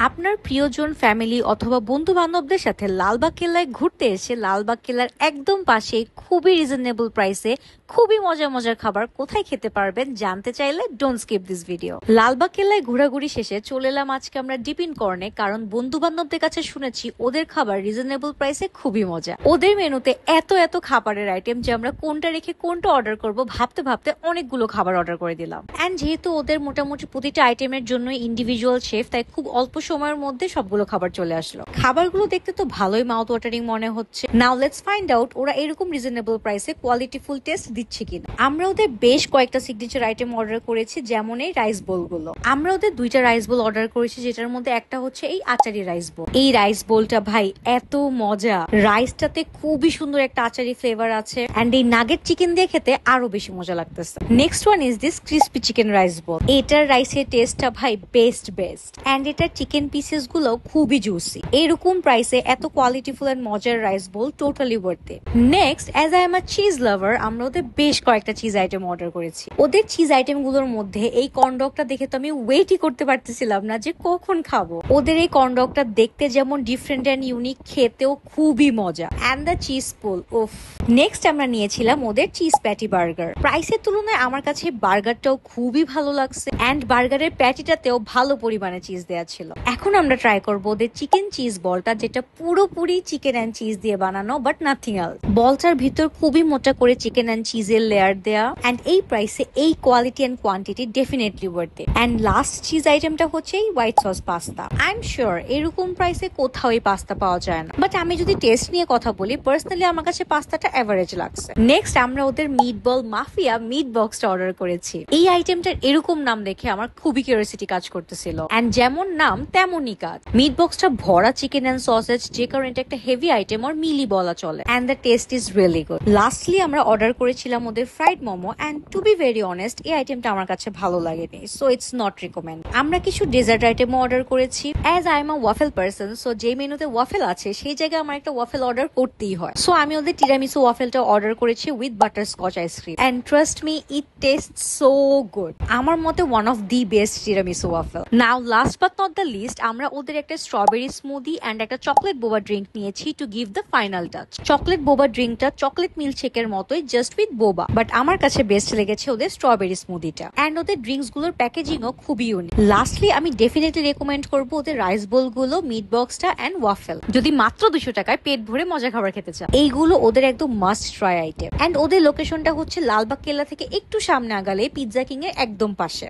আপনার প্রিয়জন, ফ্যামিলি অথবা বন্ধু বান্ধবদের সাথে লালবাগ কেল্লায় ঘুরতে এসে লালবাগ কেল্লার একদম পাশে খুবই রিজনেবল প্রাইসে খুবই মজার মজার খাবার কোথায় খেতে পারবেন জানতে চাইলে don't skip this video. Lalbagh কেল্লায় ঘোরাঘুরি শেষে চলে এলাম আজকে আমরা ডিপিন কর্নে, কারণ বন্ধু বান্ধবদের কাছে শুনেছি ওদের খাবার রিজনেবল প্রাইসে খুবই মজা। ওদের মেনুতে এত এত খাবারের আইটেম যে আমরা কোনটা রেখে কোনটা অর্ডার করব ভাবতে ভাবতে অনেকগুলো খাবার অর্ডার করে দিলাম। এন্ড যেহেতু ওদের মোটামুটি প্রতিটা আইটেমের জন্য ইন্ডিভিজুয়াল শেফ, তাই খুব অল্প সময়ের মধ্যে সবগুলো খাবার চলে আসলো। খাবারগুলো দেখতে তো ভালোই মাউথ ওয়াটারিং মনে হচ্ছে। নাও লেটস ফাইন্ড আউট ওরা এরকম রিজনেবল প্রাইসে কোয়ালিটিফুল টেস্ট দিচ্ছে কিনা। আমরা ওদের বেশ কয়েকটা সিগনেচার আইটেম অর্ডার করেছি, যেমন এই রাইস বোল গুলো। আমরা ওদের দুইটা রাইস বোল অর্ডার করেছি, যেটার মধ্যে একটা হচ্ছে এই আচারি রাইস বোল। এই রাইস বোলটা ভাই এত মজা, রাইসটাতে খুবই সুন্দর একটা আচারি ফ্লেভার আছে, এন্ড এই নাগেট চিকেন দিয়ে খেতে আরো বেশি মজা লাগতেছে। Next one is this crispy chicken rice bowl. এটার রাইসের টেস্টটা ভাই বেস্ট এন্ড এটার চিকেন পিসেস গুলো খুবই জুসি। এরকম প্রাইসে এত কোয়ালিটিফুল এন্ড মজার rice bowl totally worth it. Next, as I am a cheese lover, আমরা ওদের বেশ কয়েকটা চিজ আইটেম অর্ডার করেছি। ওদের চিজ আইটেম গুলোর মধ্যে এই কর্নডগটা দেখে তো আমি ওয়েটই করতে পারতেছিলাম না যে কখন খাবো। ওদের এই কর্নডগটা দেখতে যেমন ডিফারেন্ট এন্ড ইউনিক, খেতেও খুবই মজা। এন্ড দ্য চিজ পোল, ওফ। নেক্সট আমরা নিয়েছিলাম ওদের চিজ প্যাটি বার্গার। প্রাইসের তুলনায় আমার কাছে বার্গারটাও খুবই ভালো লাগছে, এন্ড বার্গারের প্যাটিটাতেও ভালো পরিমাণে চিজ দেওয়া ছিল। এখন আমরা ট্রাই করবো ওদের চিকেন চিজ বলটা, যেটা পুরোপুরি চিকেন এন্ড চিজ দিয়ে বানানো, বাট নাথিং এলস। বলটার ভিতর খুবই মোটা করে চিকেন এন্ড চিজের লেয়ার দেয়া, এন্ড এই প্রাইসে এই quality and quantity definitely worth it. And last cheese আইটেমটা হচ্ছে এই white sauce pasta. I am sure এরকম প্রাইসে কোথাও এই পাস্তা পাওয়া যায় না, বাট আমি যদি টেস্ট নিয়ে কথা বলি, পার্সোনালি আমার কাছে পাস্তাটা এভারেজ লাগছে। নেক্সট আমরা ওদের মিট বল মাফিয়া মিট বক্সটা অর্ডার করেছি। এই আইটেমটার এরকম নাম দেখে আমার খুবই কিউরিওসিটি কাজ করতেছিল, এন্ড যেমন নাম তেমনই কাজ। মিট বক্সটা ভরা চিকেন এন্ড সসেজ, যে কারণে এটা একটা হেভি আইটেম আর মিলি বলা চলে, and the taste is really good. Lastly আমরা অর্ডার করেছিলাম ওদের fried momo, and to be very honest এই আইটেমটা আমার কাছে ভালো লাগেনি, সো ইটস নট রিকমেন্ড। আমরা কিছু ডেজার্ট আইটেমও অর্ডার করেছি। As I am a waffle person, so যে মেনুতে ওয়াফেল আছে সেই জায়গায় আমার একটা ওয়াফেল অর্ডার করতেই হয়। সো আমি ওদের টিরামিসু ওয়াফেলটা অর্ডার করেছি with butterscotch ice cream, and trust me it taste so good. আমার মতে one of the best tiramisu waffle. Now last but not the least, আমরা ওদের একটা স্ট্রবেরি স্মুদি এন্ড একটা চকলেট বোবা ড্রিঙ্ক নিয়েছি to give the final touch. Chocolate boba ড্রিঙ্কটা chocolate মিল্কশেকের মতোই, just with বোবা, বাট আমার কাছে বেস্ট লেগেছে ওদের স্ট্রবেরি স্মুদিটা। এন্ড ওদের ড্রিঙ্কস গুলোর প্যাকেজিংও খুবই ইউনিক। লাস্টলি আমি ডেফিনেটলি রেকমেন্ড করবো ওদের রাইস বোল গুলো, মিট বক্সটা এন্ড ওয়াফেল। যদি মাত্র 200 টাকায় পেট ভরে মজা খাবার খেতে চান, এইগুলো ওদের একদম মাস্ট ট্রাই আইটেম। এন্ড ওদের লোকেশনটা হচ্ছে লালবাগ কেল্লা থেকে একটু সামনে আগালে পিৎজা কিং এর একদম পাশে।